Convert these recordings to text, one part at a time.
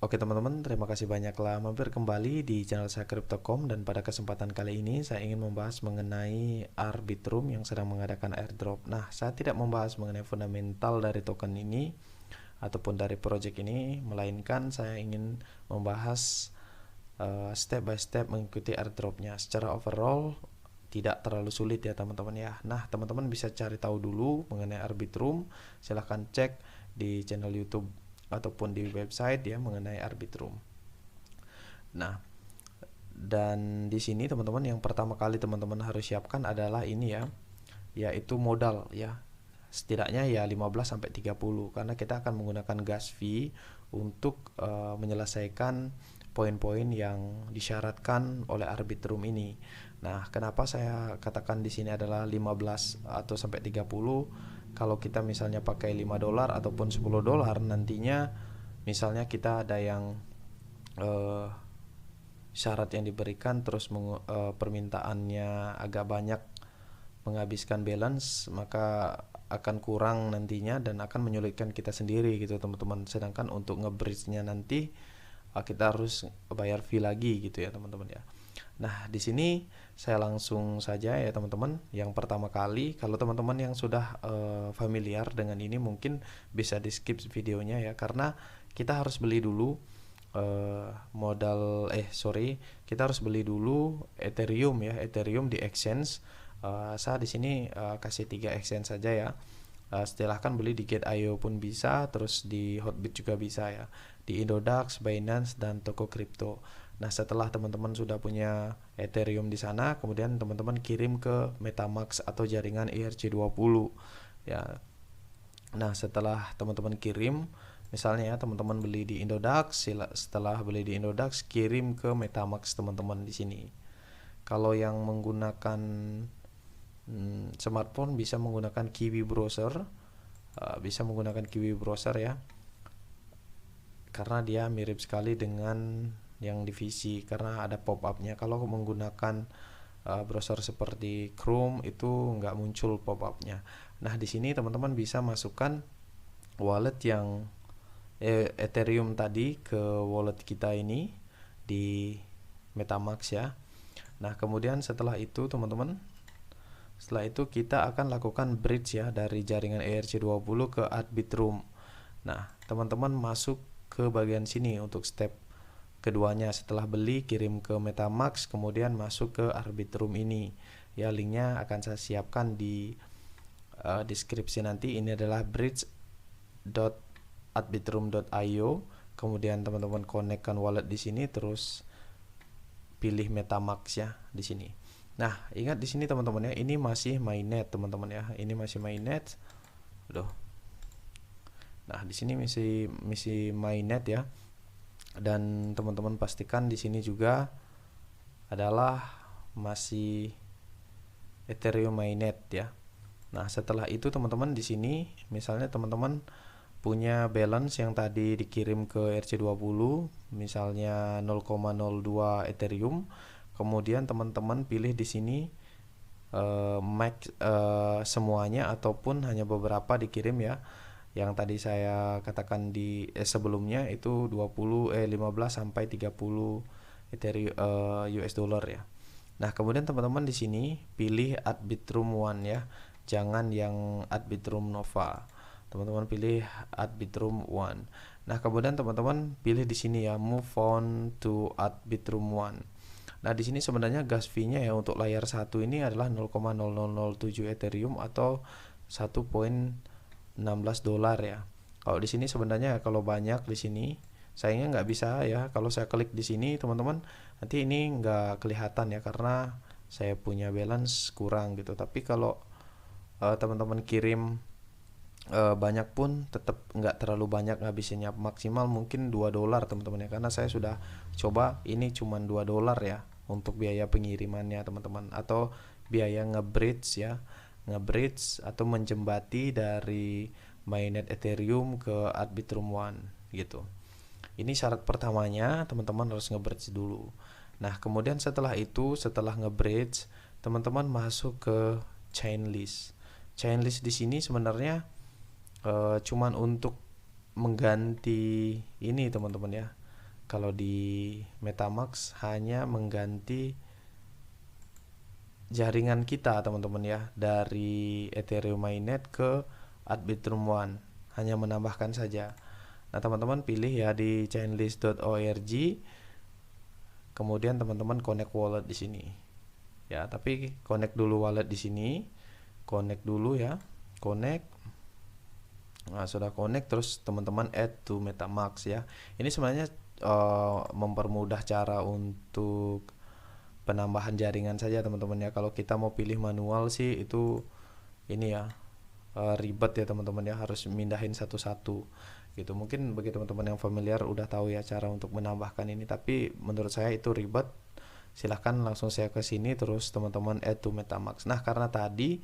Oke teman-teman, terima kasih banyaklah mampir kembali di channel saya Crypto.com, dan pada kesempatan kali ini saya ingin membahas mengenai Arbitrum yang sedang mengadakan airdrop. Nah, saya tidak membahas mengenai fundamental dari token ini ataupun dari project ini, melainkan saya ingin membahas step by step mengikuti airdropnya. Secara overall tidak terlalu sulit ya teman-teman ya. Nah, teman-teman bisa cari tahu dulu mengenai Arbitrum, silahkan cek di channel YouTube ataupun di website ya mengenai Arbitrum. Nah, dan di sini teman-teman yang pertama kali teman-teman harus siapkan adalah ini ya, yaitu modal ya. Setidaknya ya 15 sampai 30 karena kita akan menggunakan gas fee untuk menyelesaikan poin-poin yang disyaratkan oleh Arbitrum ini. Nah, kenapa saya katakan di sini adalah 15 atau sampai 30? Kalau kita misalnya pakai $5 ataupun $10 nantinya, misalnya kita ada yang syarat yang diberikan terus permintaannya agak banyak menghabiskan balance, maka akan kurang nantinya dan akan menyulitkan kita sendiri gitu teman-teman. Sedangkan untuk nge-bridge-nya nanti kita harus bayar fee lagi gitu ya teman-teman ya. Nah, di sini saya langsung saja ya teman-teman. Yang pertama kali, kalau teman-teman yang sudah familiar dengan ini mungkin bisa di skip videonya ya, karena kita harus beli dulu kita harus beli dulu Ethereum ya, Ethereum di exchange. Saya di sini kasih 3 exchange saja ya. Silahkan beli di Gate.io pun bisa, terus di Hotbit juga bisa ya, di Indodax, Binance, dan toko kripto. Nah, setelah teman-teman sudah punya Ethereum di sana, kemudian teman-teman kirim ke MetaMask atau jaringan ERC20 ya. Nah, setelah teman-teman kirim, misalnya ya teman-teman beli di Indodax, setelah beli di Indodax kirim ke MetaMask teman-teman di sini. Kalau yang menggunakan smartphone bisa menggunakan Kiwi browser, ya, karena dia mirip sekali dengan yang di PC karena ada pop-upnya. Kalau menggunakan browser seperti Chrome itu nggak muncul pop-upnya. Nah, di sini teman-teman bisa masukkan wallet yang Ethereum tadi ke wallet kita ini di MetaMask ya. Nah, kemudian setelah itu kita akan lakukan bridge ya dari jaringan ERC20 ke Arbitrum. Nah, teman-teman masuk ke bagian sini untuk step keduanya. Setelah beli, kirim ke MetaMask, kemudian masuk ke Arbitrum ini. Ya, linknya akan saya siapkan di deskripsi nanti. Ini adalah bridge.arbitrum.io. Kemudian teman-teman konekkan wallet di sini, terus pilih MetaMask ya di sini. Nah, ingat di sini teman-teman ya, ini masih mainnet teman-teman ya. Ini masih mainnet. Aduh. Nah, di sini masih mainnet ya. Dan teman-teman pastikan di sini juga adalah masih Ethereum mainnet ya. Nah, setelah itu teman-teman di sini misalnya teman-teman punya balance yang tadi dikirim ke ERC20 misalnya 0,02 Ethereum. Kemudian teman-teman pilih di sini max semuanya ataupun hanya beberapa dikirim ya. Yang tadi saya katakan di sebelumnya itu 15 sampai 30 Ethereum US dollar ya. Nah, kemudian teman-teman di sini pilih Arbitrum One ya. Jangan yang Arbitrum Nova. Teman-teman pilih Arbitrum One. Nah, kemudian teman-teman pilih di sini ya, move on to Arbitrum One. Nah, di sini sebenarnya gas fee-nya ya untuk layar 1 ini adalah 0,0007 Ethereum atau 1,16 dolar ya. Kalau di sini sebenarnya kalau banyak di sini sayangnya nggak bisa ya. Kalau saya klik di sini teman-teman, nanti ini nggak kelihatan ya karena saya punya balance kurang gitu. Tapi kalau teman-teman kirim banyak pun tetap nggak terlalu banyak ngabisinnya, maksimal mungkin 2 dolar teman-teman ya, karena saya sudah coba ini cuma 2 dolar ya untuk biaya pengirimannya teman-teman, atau biaya nge-bridge atau menjembati dari mainnet Ethereum ke Arbitrum One gitu. Ini syarat pertamanya, teman-teman harus nge-bridge dulu. Nah, kemudian setelah nge-bridge, teman-teman masuk ke chainlist. Chainlist di sini sebenarnya cuman untuk mengganti ini teman-teman ya. Kalau di MetaMask hanya mengganti jaringan kita teman-teman ya, dari Ethereum mainnet ke Arbitrum One, hanya menambahkan saja. Nah teman-teman pilih ya di chainlist.org, kemudian teman-teman connect wallet di sini ya, tapi connect dulu wallet di sini, connect dulu ya, connect. Nah, sudah connect, terus teman-teman add to MetaMask ya. Ini sebenarnya mempermudah cara untuk penambahan jaringan saja teman-teman ya. Kalau kita mau pilih manual sih itu ini ya, ribet ya teman-teman ya, harus mindahin satu-satu gitu. Mungkin bagi teman-teman yang familiar udah tahu ya cara untuk menambahkan ini, tapi menurut saya itu ribet. Silahkan langsung saya ke sini, terus teman-teman add to MetaMask. Nah karena tadi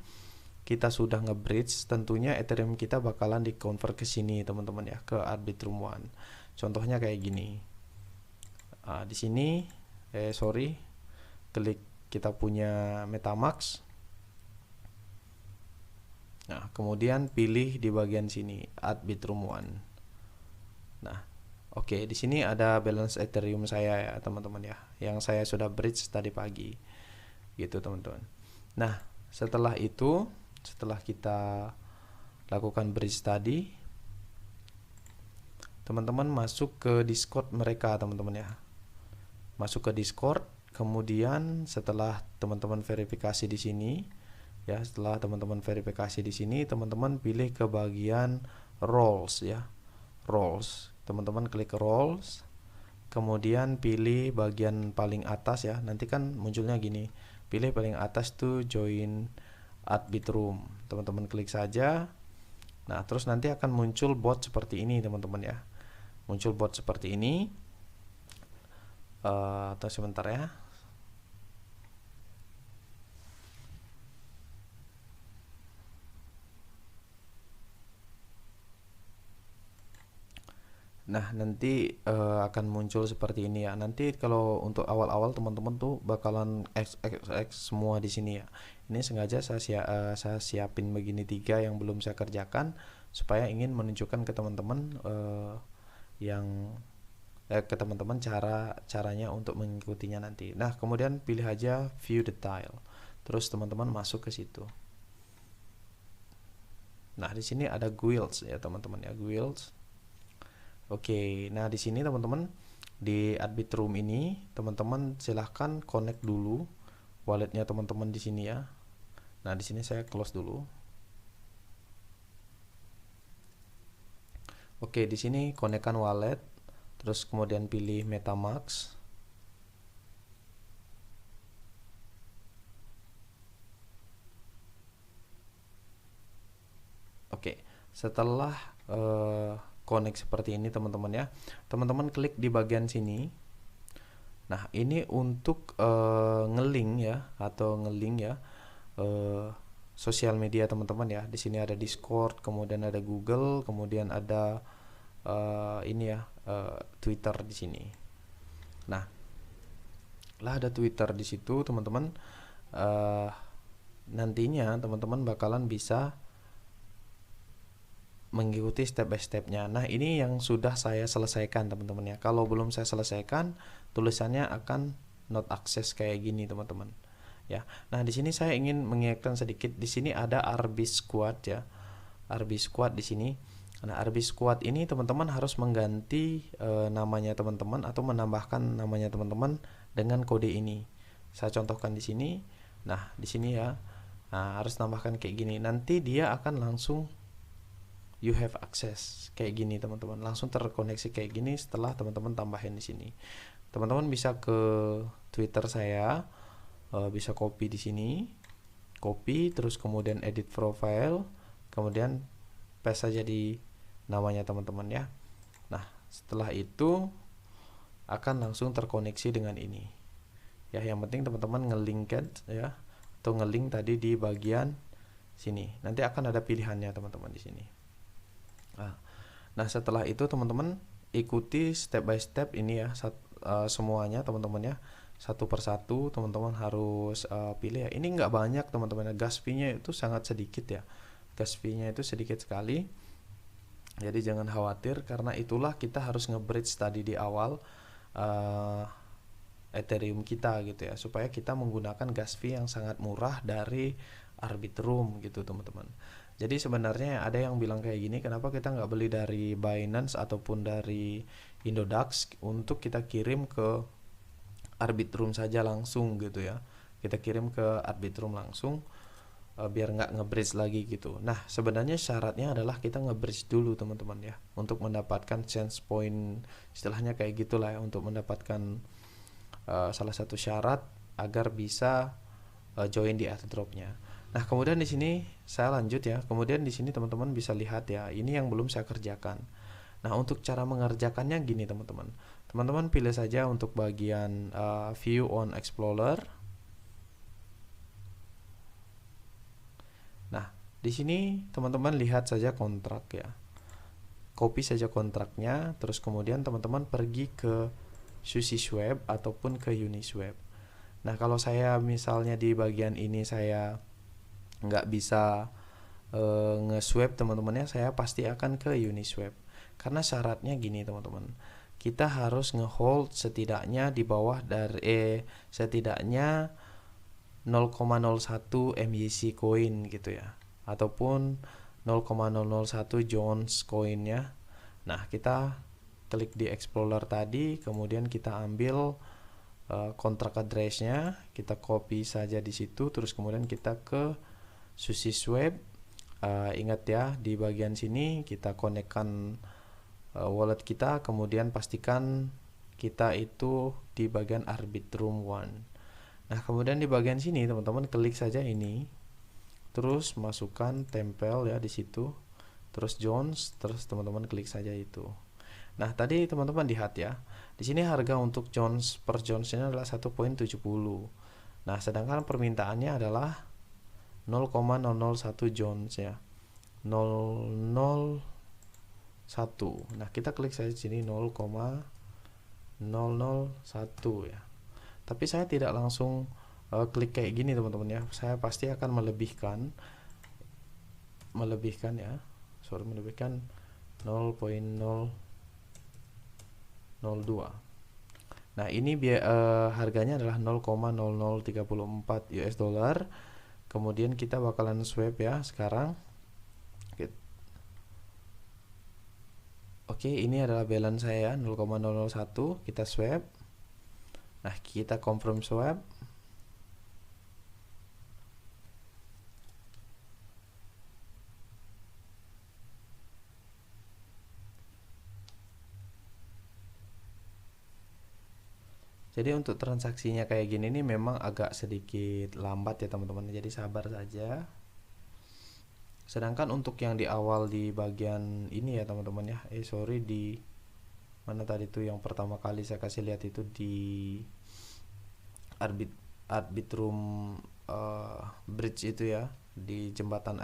kita sudah nge-bridge, tentunya Ethereum kita bakalan di-convert ke sini teman-teman ya, ke Arbitrum One. Contohnya kayak gini. Di sini klik kita punya MetaMask. Nah, kemudian pilih di bagian sini Arbitrum One. Nah, oke, di sini ada balance Ethereum saya ya, teman-teman ya, yang saya sudah bridge tadi pagi. Gitu, teman-teman. Nah, setelah itu, setelah kita lakukan bridge tadi, teman-teman masuk ke Discord mereka, teman-teman ya. Masuk ke Discord, kemudian setelah teman-teman verifikasi di sini, ya, setelah teman-teman verifikasi di sini, teman-teman pilih ke bagian roles ya. Roles. Teman-teman klik ke roles, kemudian pilih bagian paling atas ya. Nanti kan munculnya gini. Pilih paling atas tuh join Arbitrum. Teman-teman klik saja. Nah, terus nanti akan muncul bot seperti ini, teman-teman ya. Muncul bot seperti ini. Atau sebentar ya. Nah, nanti akan muncul seperti ini ya. Nanti kalau untuk awal-awal teman-teman tuh bakalan X semua di sini ya. Ini sengaja saya siapin begini 3 yang belum saya kerjakan supaya ingin menunjukkan ke teman-teman ke teman-teman caranya untuk mengikutinya nanti. Nah, kemudian pilih aja view detail. Terus teman-teman masuk ke situ. Nah, di sini ada guilds ya, teman-teman ya, guilds. Oke, nah di sini teman-teman di Arbitrum ini teman-teman silahkan connect dulu walletnya teman-teman di sini ya. Nah di sini saya close dulu. Oke, di sini connectkan wallet, terus kemudian pilih MetaMask. Oke, setelah connect seperti ini teman-teman ya, teman-teman klik di bagian sini. Nah ini untuk ngelink ya, atau ngelink ya sosial media teman-teman ya. Di sini ada Discord, kemudian ada Google, kemudian ada ini ya Twitter di sini. Nah lah ada Twitter di situ teman-teman, nantinya teman-teman bakalan bisa mengikuti step by stepnya. Nah ini yang sudah saya selesaikan teman-teman ya. Kalau belum saya selesaikan, tulisannya akan not access kayak gini teman-teman ya. Nah di sini saya ingin mengingatkan sedikit, di sini ada RB Squad ya, RB Squad di sini. Nah RB Squad ini teman-teman harus mengganti namanya teman-teman atau menambahkan namanya teman-teman dengan kode ini. Saya contohkan di sini. Nah di sini ya, nah harus tambahkan kayak gini. Nanti dia akan langsung you have access kayak gini teman-teman, langsung terkoneksi kayak gini setelah teman-teman tambahin di sini. Teman-teman bisa ke Twitter saya, bisa copy di sini, copy, terus kemudian edit profile, kemudian paste saja di namanya teman-teman ya. Nah setelah itu akan langsung terkoneksi dengan ini ya. Yang penting teman-teman ngelink ya, atau ngelink tadi di bagian sini. Nanti akan ada pilihannya teman-teman di sini. Nah setelah itu teman-teman ikuti step by step ini ya, semuanya teman-teman ya, satu persatu teman-teman harus pilih ya. Ini nggak banyak teman-teman, gas fee-nya itu sangat sedikit ya, gas fee-nya itu sedikit sekali, jadi jangan khawatir. Karena itulah kita harus nge-bridge tadi di awal uh, Ethereum kita gitu ya, supaya kita menggunakan gas fee yang sangat murah dari Arbitrum gitu teman-teman. Jadi sebenarnya ada yang bilang kayak gini, kenapa kita nggak beli dari Binance ataupun dari Indodax untuk kita kirim ke Arbitrum saja langsung gitu ya, kita kirim ke Arbitrum langsung, biar nggak nge-bridge lagi gitu. Nah sebenarnya syaratnya adalah kita nge-bridge dulu teman-teman ya, untuk mendapatkan chance point, istilahnya kayak gitulah ya, untuk mendapatkan salah satu syarat agar bisa join di airdropnya. Nah kemudian di sini saya lanjut ya, kemudian di sini teman-teman bisa lihat ya, ini yang belum saya kerjakan. Nah untuk cara mengerjakannya gini teman-teman, teman-teman pilih saja untuk bagian view on explorer. Nah di sini teman-teman lihat saja kontrak ya, copy saja kontraknya, terus kemudian teman-teman pergi ke SushiSwap ataupun ke Uniswap. Nah kalau saya misalnya di bagian ini saya nggak bisa nge-swap teman-temannya, saya pasti akan ke Uniswap, karena syaratnya gini teman-teman, kita harus nge-hold setidaknya di bawah dari setidaknya 0,01 MYC coin gitu ya, ataupun 0,001 Jones coinnya. Nah kita klik di Explorer tadi, kemudian kita ambil kontrak addressnya, kita copy saja di situ, terus kemudian kita ke SushiSwap. Ingat ya, di bagian sini kita konekkan wallet kita, kemudian pastikan kita itu di bagian Arbitrum One. Nah kemudian di bagian sini teman-teman klik saja ini, terus masukkan tempel ya di situ, terus Jones, terus teman-teman klik saja itu. Nah tadi teman-teman lihat ya, di sini harga untuk Jones per Jones-nya adalah 1.70. Nah sedangkan permintaannya adalah 0,001 Jones ya, 001. Nah kita klik saja sini 0,001 ya. Tapi saya tidak langsung klik kayak gini teman-teman ya, saya pasti akan melebihkan ya, melebihkan 0.002. Nah ini harganya adalah 0,0034 US dollar. Kemudian kita bakalan swap ya sekarang. Oke, ini adalah balance saya 0,001, kita swap. Nah kita confirm swap. Jadi untuk transaksinya kayak gini nih memang agak sedikit lambat ya teman-teman, jadi sabar saja. Sedangkan untuk yang di awal di bagian ini ya teman-teman ya, sorry, di mana tadi tuh yang pertama kali saya kasih lihat itu di Arbitrum bridge itu ya, di jembatan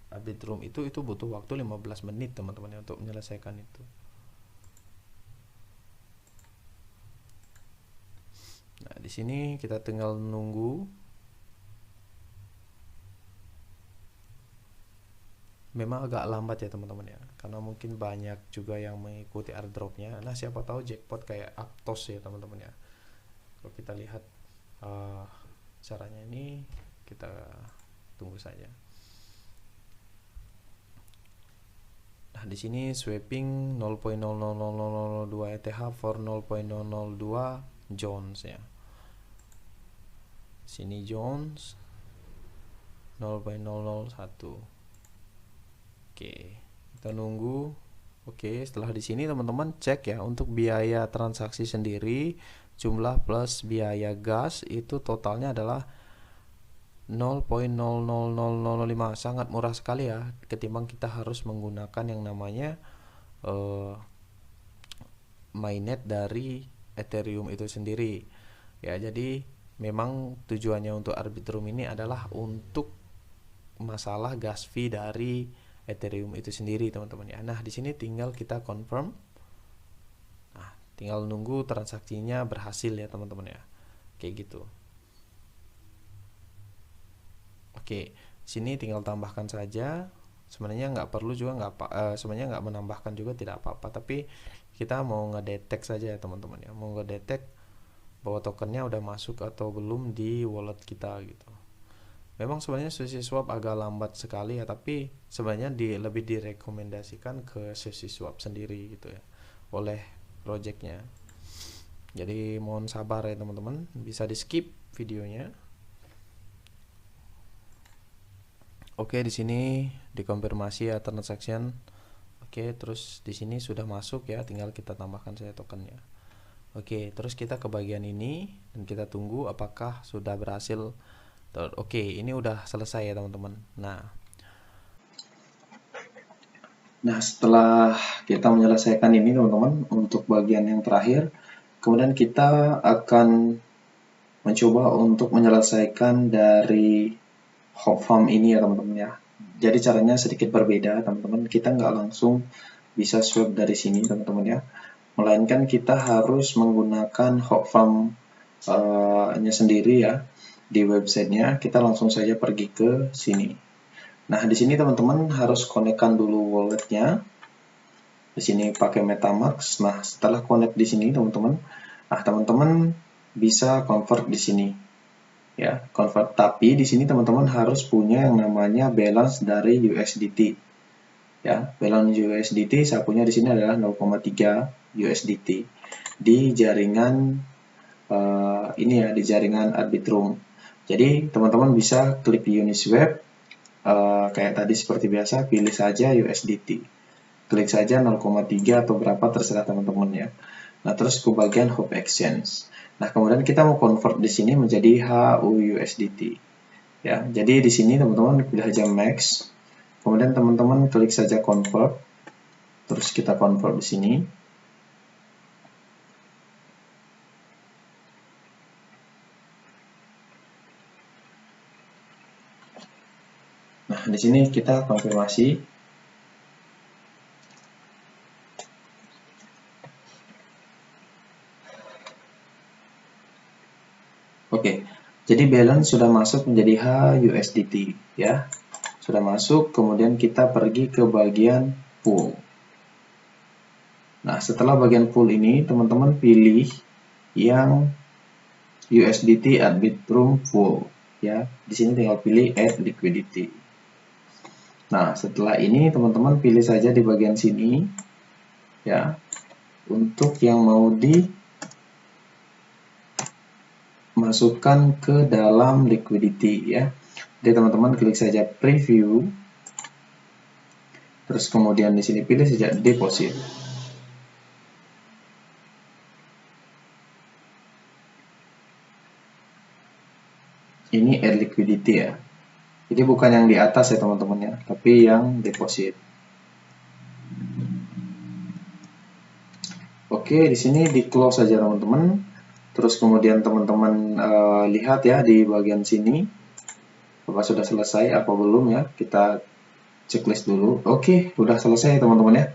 Arbitrum itu butuh waktu 15 menit teman-teman ya untuk menyelesaikan itu. Nah, di sini kita tinggal nunggu. Memang agak lambat ya teman-teman ya, karena mungkin banyak juga yang mengikuti airdropnya. Nah, siapa tahu jackpot kayak Aptos ya teman-teman ya. Kalau kita lihat caranya ini, kita tunggu saja. Nah, di sini swapping 0.00002 ETH for 0.002 Jones ya. Sini Jones 0.001. Oke, kita nunggu. Oke, setelah di sini teman-teman cek ya, untuk biaya transaksi sendiri jumlah plus biaya gas itu totalnya adalah 0.00005, sangat murah sekali ya ketimbang kita harus menggunakan yang namanya mainnet dari Ethereum itu sendiri ya. Jadi memang tujuannya untuk Arbitrum ini adalah untuk masalah gas fee dari Ethereum itu sendiri teman-teman ya. Nah di sini tinggal kita confirm. Nah tinggal nunggu transaksinya berhasil ya teman-teman ya, kayak gitu. Oke, sini tinggal tambahkan saja. Sebenarnya nggak perlu juga, sebenarnya nggak menambahkan juga tidak apa-apa, tapi kita mau ngedetek saja ya teman-teman ya, mau ngedetek bahwa tokennya udah masuk atau belum di wallet kita gitu. Memang sebenarnya SushiSwap agak lambat sekali ya, tapi sebenarnya lebih direkomendasikan ke SushiSwap sendiri gitu ya oleh projectnya. Jadi mohon sabar ya teman-teman, bisa di skip videonya. Oke, di sini dikonfirmasi ya transaction. Oke, terus di sini sudah masuk ya, tinggal kita tambahkan saja tokennya. Oke, terus kita ke bagian ini dan kita tunggu apakah sudah berhasil. Oke, ini udah selesai ya teman-teman. Nah, setelah kita menyelesaikan ini teman-teman, untuk bagian yang terakhir, kemudian kita akan mencoba untuk menyelesaikan dari hop farm ini ya teman-teman ya. Jadi caranya sedikit berbeda teman-teman, kita nggak langsung bisa swap dari sini teman-teman ya, melainkan kita harus menggunakan hop farm nya sendiri ya. Di websitenya kita langsung saja pergi ke sini. Nah, di sini teman-teman harus konekkan dulu walletnya. Di sini pakai MetaMask. Nah, setelah connect di sini teman-teman, nah teman-teman bisa convert di sini. Ya, convert. Tapi di sini teman-teman harus punya yang namanya balance dari USDT. Ya, balance USDT saya punya di sini adalah 0,3 USDT di jaringan ini ya, di jaringan Arbitrum. Jadi teman-teman bisa klik Uniswap kayak tadi seperti biasa, pilih saja USDT. Klik saja 0,3 atau berapa terserah teman-teman ya. Nah, terus ke bagian Hop Exchange. Nah, kemudian kita mau convert di sini menjadi HUSDT. Ya, jadi di sini teman-teman pilih saja Max. Kemudian teman-teman klik saja convert. Terus kita convert di sini. Nah, di sini kita konfirmasi. Oke, jadi balance sudah masuk menjadi HUSDT ya. Sudah masuk, kemudian kita pergi ke bagian pool. Nah, setelah bagian pool ini, teman-teman pilih yang USDT Arbitrum Pool ya. Di sini tinggal pilih Add Liquidity. Nah, setelah ini teman-teman pilih saja di bagian sini ya, untuk yang mau dimasukkan ke dalam liquidity ya. Jadi teman-teman klik saja preview. Terus kemudian di sini pilih saja deposit. Ini add liquidity ya. Jadi bukan yang di atas ya teman-teman ya, tapi yang deposit. Oke, di sini di close saja teman-teman. Terus kemudian teman-teman lihat ya di bagian sini, apakah sudah selesai apa belum ya? Kita checklist dulu. Oke, udah selesai teman-teman ya.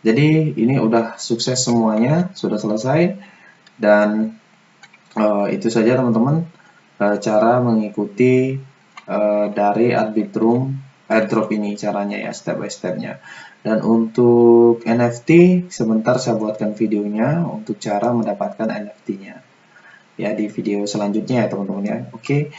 Jadi ini udah sukses semuanya, sudah selesai. Dan itu saja teman-teman cara mengikuti dari Arbitrum airdrop ini caranya ya, step by stepnya. Dan untuk NFT sebentar saya buatkan videonya untuk cara mendapatkan NFT-nya ya di video selanjutnya ya teman-teman ya. Oke.